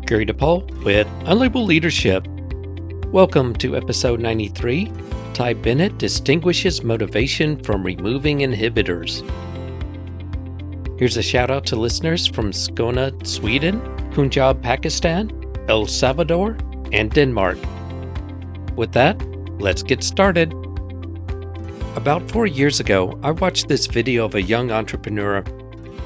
Gary DePaul with Unlabeled Leadership. Welcome to episode 93. Ty Bennett distinguishes motivation from removing inhibitors. Here's a shout out to listeners from Skåne, Sweden, Punjab, Pakistan, El Salvador, and Denmark. With that, let's get started. About 4 years ago, I watched this video of a young entrepreneur.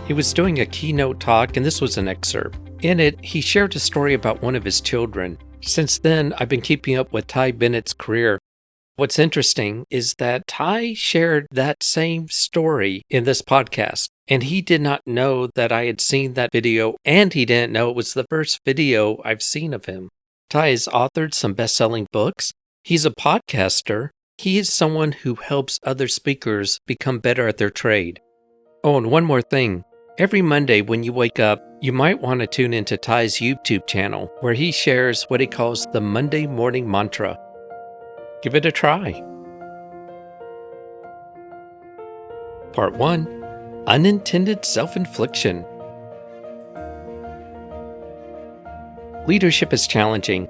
He was doing a keynote talk, and this was an excerpt. In it, he shared a story about one of his children. Since then, I've been keeping up with Ty Bennett's career. What's interesting is that Ty shared that same story in this podcast, and he did not know that I had seen that video, and he didn't know it was the first video I've seen of him. Ty has authored some best-selling books. He's a podcaster. He is someone who helps other speakers become better at their trade. Oh, and one more thing. Every Monday when you wake up, you might want to tune into Ty's YouTube channel, where he shares what he calls the Monday Morning Mantra. Give it a try. Part 1. Unintended Self-Infliction. Leadership is challenging.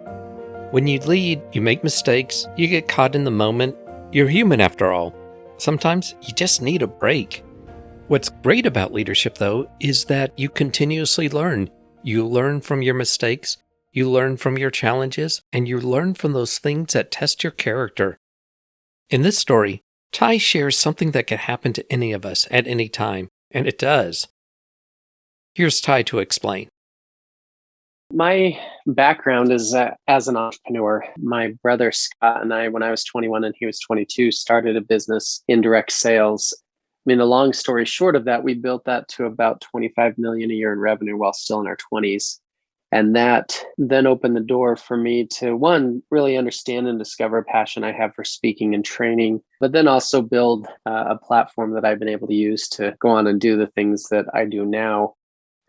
When you lead, you make mistakes, you get caught in the moment. You're human after all. Sometimes you just need a break. What's great about leadership, though, is that you continuously learn. You learn from your mistakes, you learn from your challenges, and you learn from those things that test your character. In this story, Ty shares something that can happen to any of us at any time, and it does. Here's Ty to explain. My background is as an entrepreneur. My brother Scott and I, when I was 21 and he was 22, started a business in direct sales. I mean, the long story short of that, we built that to about 25 million a year in revenue while still in our 20s. And that then opened the door for me to, one, really understand and discover a passion I have for speaking and training, but then also build a platform that I've been able to use to go on and do the things that I do now.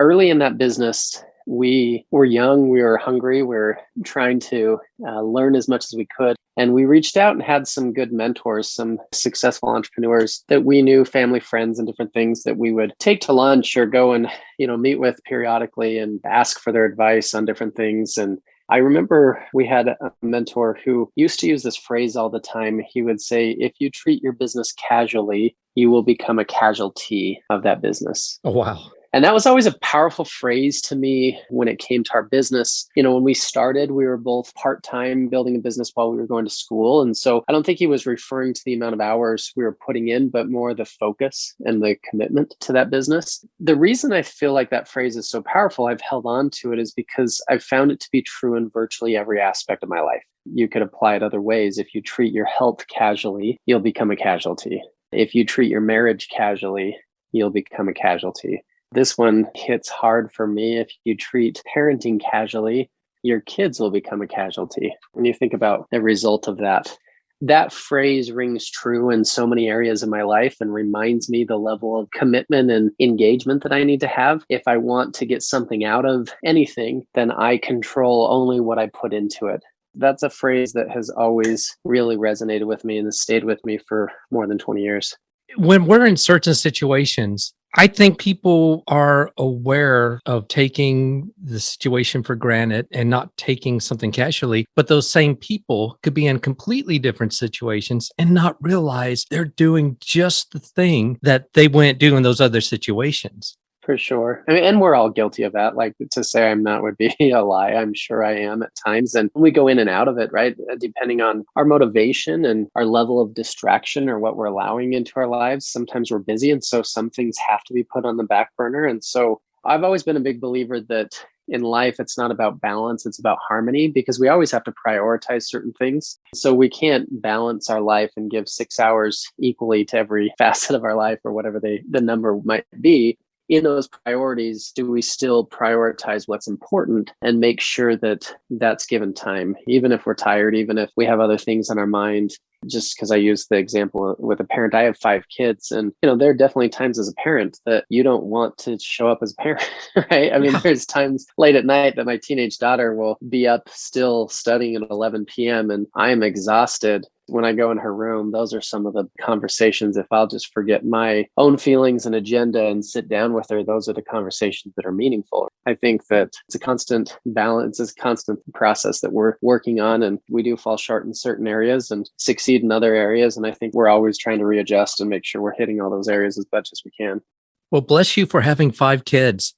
Early in that business, we were young, we were hungry, we were trying to learn as much as we could. And we reached out and had some good mentors, some successful entrepreneurs that we knew, family, friends, and different things that we would take to lunch or go and, meet with periodically and ask for their advice on different things. And I remember we had a mentor who used to use this phrase all the time. He would say, if you treat your business casually, you will become a casualty of that business. Oh, wow. And that was always a powerful phrase to me when it came to our business. When we started, we were both part-time building a business while we were going to school. And so I don't think he was referring to the amount of hours we were putting in, but more the focus and the commitment to that business. The reason I feel like that phrase is so powerful, I've held on to it, is because I've found it to be true in virtually every aspect of my life. You could apply it other ways. If you treat your health casually, you'll become a casualty. If you treat your marriage casually, you'll become a casualty. This one hits hard for me. If you treat parenting casually, your kids will become a casualty. When you think about the result of that, that phrase rings true in so many areas of my life and reminds me the level of commitment and engagement that I need to have. If I want to get something out of anything, then I control only what I put into it. That's a phrase that has always really resonated with me and has stayed with me for more than 20 years. When we're in certain situations, I think people are aware of taking the situation for granted and not taking something casually, but those same people could be in completely different situations and not realize they're doing just the thing that they wouldn't do in those other situations. For sure. I mean, and we're all guilty of that. Like, to say I'm not would be a lie. I'm sure I am at times. And we go in and out of it, right? Depending on our motivation and our level of distraction or what we're allowing into our lives. Sometimes we're busy. And so some things have to be put on the back burner. And so I've always been a big believer that in life, it's not about balance, it's about harmony, because we always have to prioritize certain things. So we can't balance our life and give 6 hours equally to every facet of our life or whatever the number might be. In those priorities, do we still prioritize what's important and make sure that that's given time, even if we're tired, even if we have other things on our mind? Just because I use the example with a parent, I have 5 kids, and there are definitely times as a parent that you don't want to show up as a parent, right? I mean, there's times late at night that my teenage daughter will be up still studying at 11 p.m. and I'm exhausted. when I go in her room, those are some of the conversations. If I'll just forget my own feelings and agenda and sit down with her, those are the conversations that are meaningful. I think that it's a constant balance, it's a constant process that we're working on, and we do fall short in certain areas and succeed in other areas. And I think we're always trying to readjust and make sure we're hitting all those areas as much as we can. Well, bless you for having 5 kids.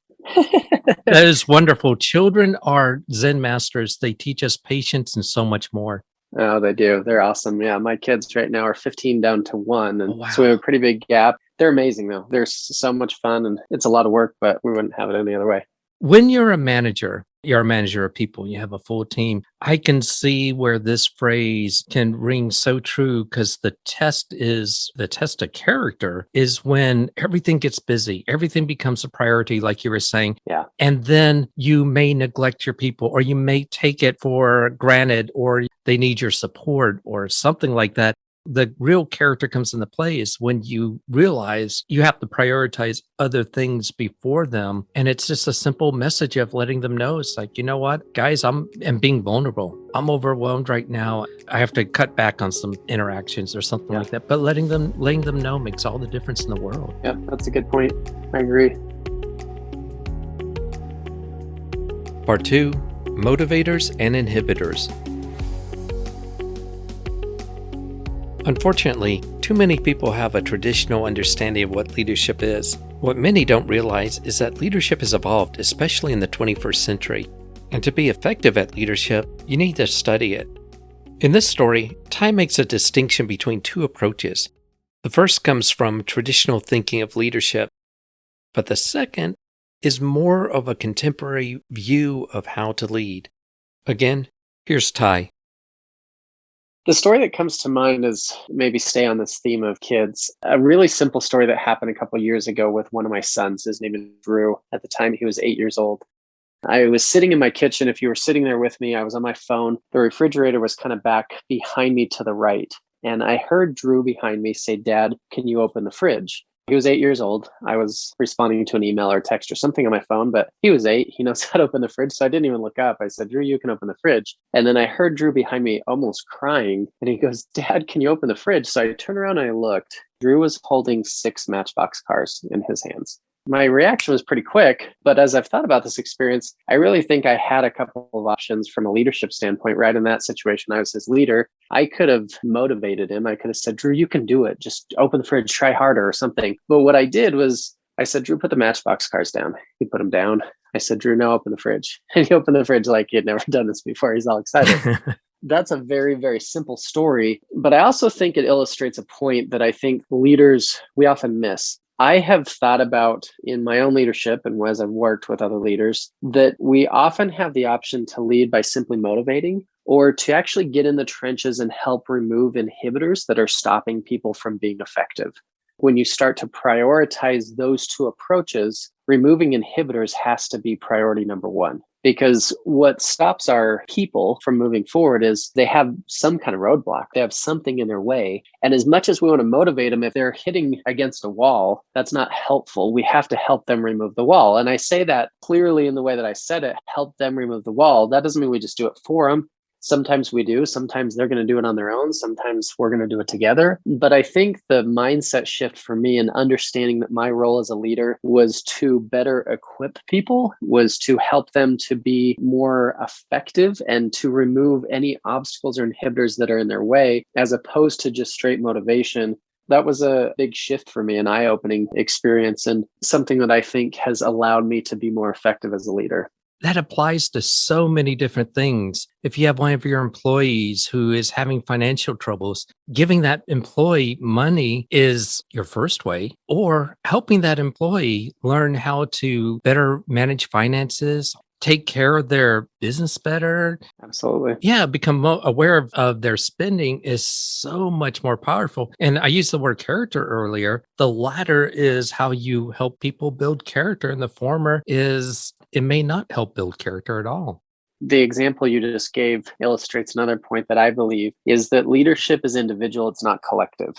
That is wonderful. Children are Zen masters. They teach us patience and so much more. Oh, they do. They're awesome. Yeah, my kids right now are 15 down to 1. And wow. So we have a pretty big gap. They're amazing, though. They're so much fun, and it's a lot of work, but we wouldn't have it any other way. When you're a manager of people, you have a full team. I can see where this phrase can ring so true, because the test of character is when everything gets busy, everything becomes a priority, like you were saying. Yeah. And then you may neglect your people, or you may take it for granted, or they need your support or something like that. The real character comes into play is when you realize you have to prioritize other things before them. And it's just a simple message of letting them know. It's like, you know what, guys, I'm being vulnerable. I'm overwhelmed right now. I have to cut back on some interactions or something like that. But letting them know makes all the difference in the world. Yep, that's a good point. I agree. Part 2, motivators and inhibitors. Unfortunately, too many people have a traditional understanding of what leadership is. What many don't realize is that leadership has evolved, especially in the 21st century. And to be effective at leadership, you need to study it. In this story, Ty makes a distinction between 2 approaches. The first comes from traditional thinking of leadership, but the second is more of a contemporary view of how to lead. Again, here's Ty. The story that comes to mind is, maybe stay on this theme of kids, a really simple story that happened a couple of years ago with one of my sons. His name is Drew. At the time, he was 8 years old. I was sitting in my kitchen. If you were sitting there with me, I was on my phone. The refrigerator was kind of back behind me to the right. And I heard Drew behind me say, "Dad, can you open the fridge?" He was 8 years old. I was responding to an email or text or something on my phone, but he was 8. He knows how to open the fridge. So I didn't even look up. I said, "Drew, you can open the fridge." And then I heard Drew behind me almost crying. And he goes, "Dad, can you open the fridge?" So I turned around and I looked. Drew was holding 6 Matchbox cars in his hands. My reaction was pretty quick, but as I've thought about this experience, I really think I had a couple of options from a leadership standpoint. Right in that situation, I was his leader. I could have motivated him. I could have said, "Drew, you can do it. Just open the fridge, try harder," or something. But what I did was I said, "Drew, put the Matchbox cars down." He put them down. I said, "Drew, now open the fridge." And he opened the fridge like he had never done this before. He's all excited. That's a very, very simple story. But I also think it illustrates a point that I think leaders, we often miss. I have thought about in my own leadership and as I've worked with other leaders that we often have the option to lead by simply motivating, or to actually get in the trenches and help remove inhibitors that are stopping people from being effective. When you start to prioritize those 2 approaches, removing inhibitors has to be priority number 1. Because what stops our people from moving forward is they have some kind of roadblock. They have something in their way. And as much as we want to motivate them, if they're hitting against a wall, that's not helpful. We have to help them remove the wall. And I say that clearly in the way that I said it, help them remove the wall. That doesn't mean we just do it for them. Sometimes we do. Sometimes they're going to do it on their own. Sometimes we're going to do it together. But I think the mindset shift for me and understanding that my role as a leader was to better equip people, was to help them to be more effective and to remove any obstacles or inhibitors that are in their way, as opposed to just straight motivation. That was a big shift for me, an eye-opening experience, and something that I think has allowed me to be more effective as a leader. That applies to so many different things. If you have one of your employees who is having financial troubles, giving that employee money is your first way, or helping that employee learn how to better manage finances, take care of their business better. Absolutely. Yeah, become more aware of their spending is so much more powerful. And I used the word character earlier. The latter is how you help people build character, and the former is it may not help build character at all. The example you just gave illustrates another point that I believe is that leadership is individual, it's not collective.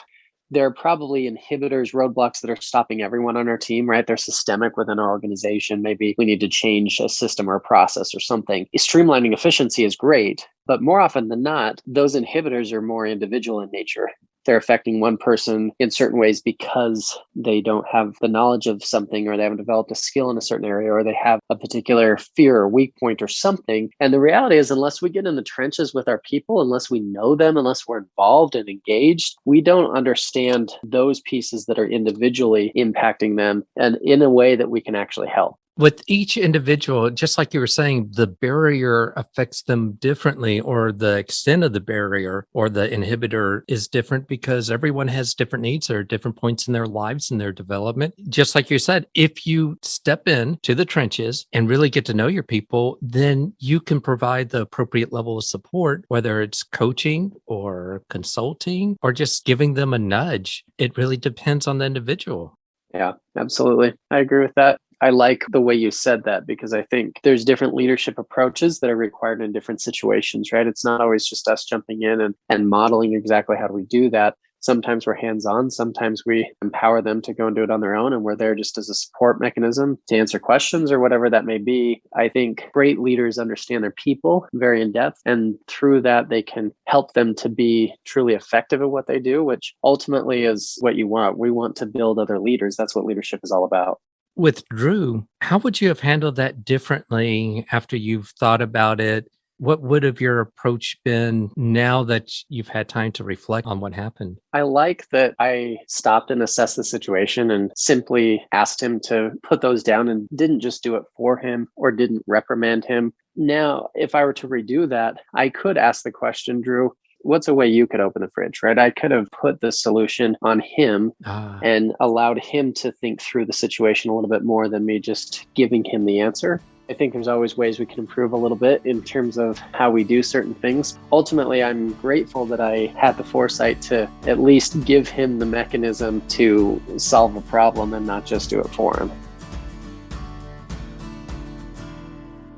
there are probably inhibitors, roadblocks that are stopping everyone on our team, right? They're systemic within our organization. Maybe we need to change a system or a process or something. Streamlining efficiency is great, but more often than not, those inhibitors are more individual in nature. They're affecting one person in certain ways because they don't have the knowledge of something, or they haven't developed a skill in a certain area, or they have a particular fear or weak point or something. And the reality is, unless we get in the trenches with our people, unless we know them, unless we're involved and engaged, we don't understand those pieces that are individually impacting them and in a way that we can actually help. With each individual, just like you were saying, the barrier affects them differently, or the extent of the barrier or the inhibitor is different because everyone has different needs or different points in their lives and their development. Just like you said, if you step in to the trenches and really get to know your people, then you can provide the appropriate level of support, whether it's coaching or consulting or just giving them a nudge. It really depends on the individual. Yeah, absolutely. I agree with that. I like the way you said that, because I think there's different leadership approaches that are required in different situations, right? It's not always just us jumping in and modeling exactly how do we do that. Sometimes we're hands-on. Sometimes we empower them to go and do it on their own, and we're there just as a support mechanism to answer questions or whatever that may be. I think great leaders understand their people very in depth, and through that, they can help them to be truly effective at what they do, which ultimately is what you want. We want to build other leaders. That's what leadership is all about. With Drew, how would you have handled that differently after you've thought about it? What would have your approach been now that you've had time to reflect on what happened? I like that I stopped and assessed the situation and simply asked him to put those down and didn't just do it for him or didn't reprimand him. Now, if I were to redo that, I could ask the question, Drew, what's a way you could open the fridge, right? I could have put the solution on him and allowed him to think through the situation a little bit more than me just giving him the answer. I think there's always ways we can improve a little bit in terms of how we do certain things. Ultimately, I'm grateful that I had the foresight to at least give him the mechanism to solve a problem and not just do it for him.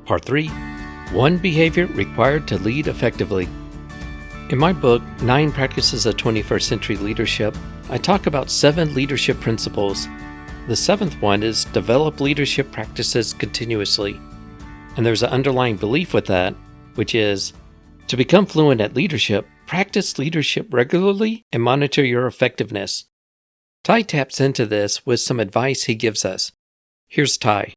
Part 3, one behavior required to lead effectively. In my book, 9 Practices of 21st Century Leadership, I talk about 7 leadership principles. The 7th one is develop leadership practices continuously. And there's an underlying belief with that, which is to become fluent at leadership, practice leadership regularly and monitor your effectiveness. Ty taps into this with some advice he gives us. Here's Ty.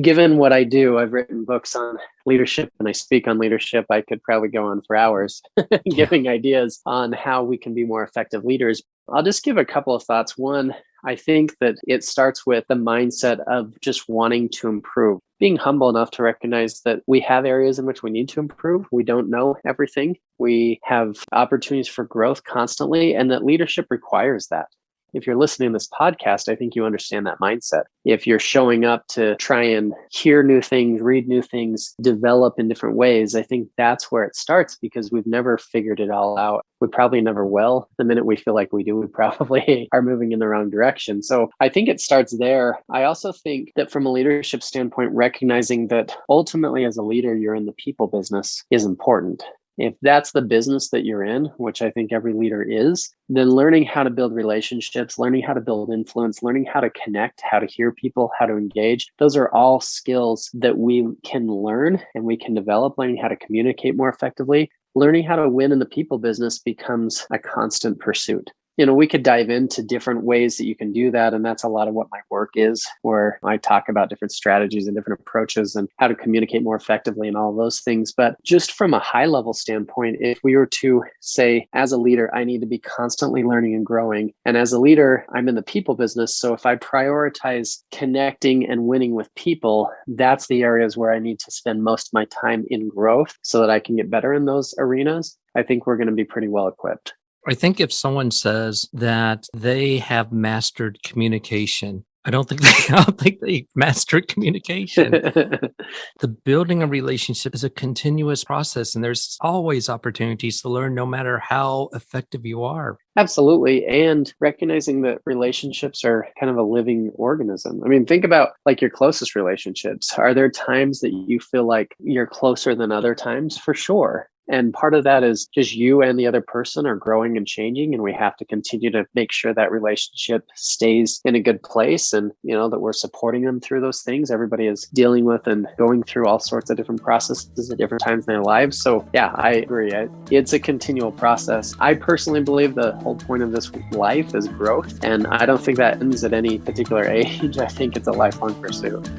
Given what I do, I've written books on leadership and I speak on leadership. I could probably go on for hours giving ideas on how we can be more effective leaders. I'll just give a couple of thoughts. One, I think that it starts with the mindset of just wanting to improve, being humble enough to recognize that we have areas in which we need to improve. We don't know everything. We have opportunities for growth constantly, and that leadership requires that. If you're listening to this podcast, I think you understand that mindset. If you're showing up to try and hear new things, read new things, develop in different ways, I think that's where it starts, because we've never figured it all out. We probably never will. The minute we feel like we do, we probably are moving in the wrong direction. So I think it starts there. I also think that from a leadership standpoint, recognizing that ultimately as a leader, you're in the people business is important. If that's the business that you're in, which I think every leader is, then learning how to build relationships, learning how to build influence, learning how to connect, how to hear people, how to engage, those are all skills that we can learn and we can develop. Learning how to communicate more effectively, learning how to win in the people business becomes a constant pursuit. We could dive into different ways that you can do that. And that's a lot of what my work is, where I talk about different strategies and different approaches and how to communicate more effectively and all those things. But just from a high level standpoint, if we were to say, as a leader, I need to be constantly learning and growing. And as a leader, I'm in the people business. So if I prioritize connecting and winning with people, that's the areas where I need to spend most of my time in growth so that I can get better in those arenas. I think we're going to be pretty well equipped. I think if someone says that they have mastered communication, I don't think they mastered communication. The building a relationship is a continuous process, and there's always opportunities to learn no matter how effective you are. Absolutely. And recognizing that relationships are kind of a living organism. I mean, think about like your closest relationships. Are there times that you feel like you're closer than other times? For sure. And part of that is just you and the other person are growing and changing, and we have to continue to make sure that relationship stays in a good place, and that we're supporting them through those things. Everybody is dealing with and going through all sorts of different processes at different times in their lives. So yeah, I agree. It's a continual process. I personally believe the whole point of this life is growth, and I don't think that ends at any particular age. I think it's a lifelong pursuit.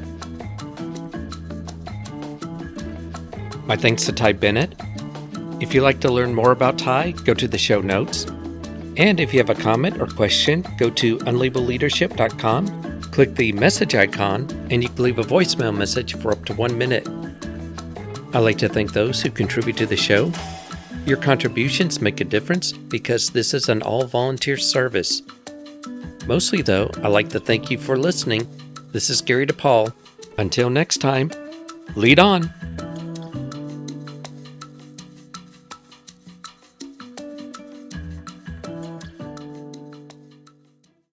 My thanks to Ty Bennett. If you'd like to learn more about Ty, go to the show notes. And if you have a comment or question, go to unlabelleadership.com, click the message icon, and you can leave a voicemail message for up to 1 minute. I'd like to thank those who contribute to the show. Your contributions make a difference because this is an all-volunteer service. Mostly, though, I'd like to thank you for listening. This is Gary DePaul. Until next time, lead on.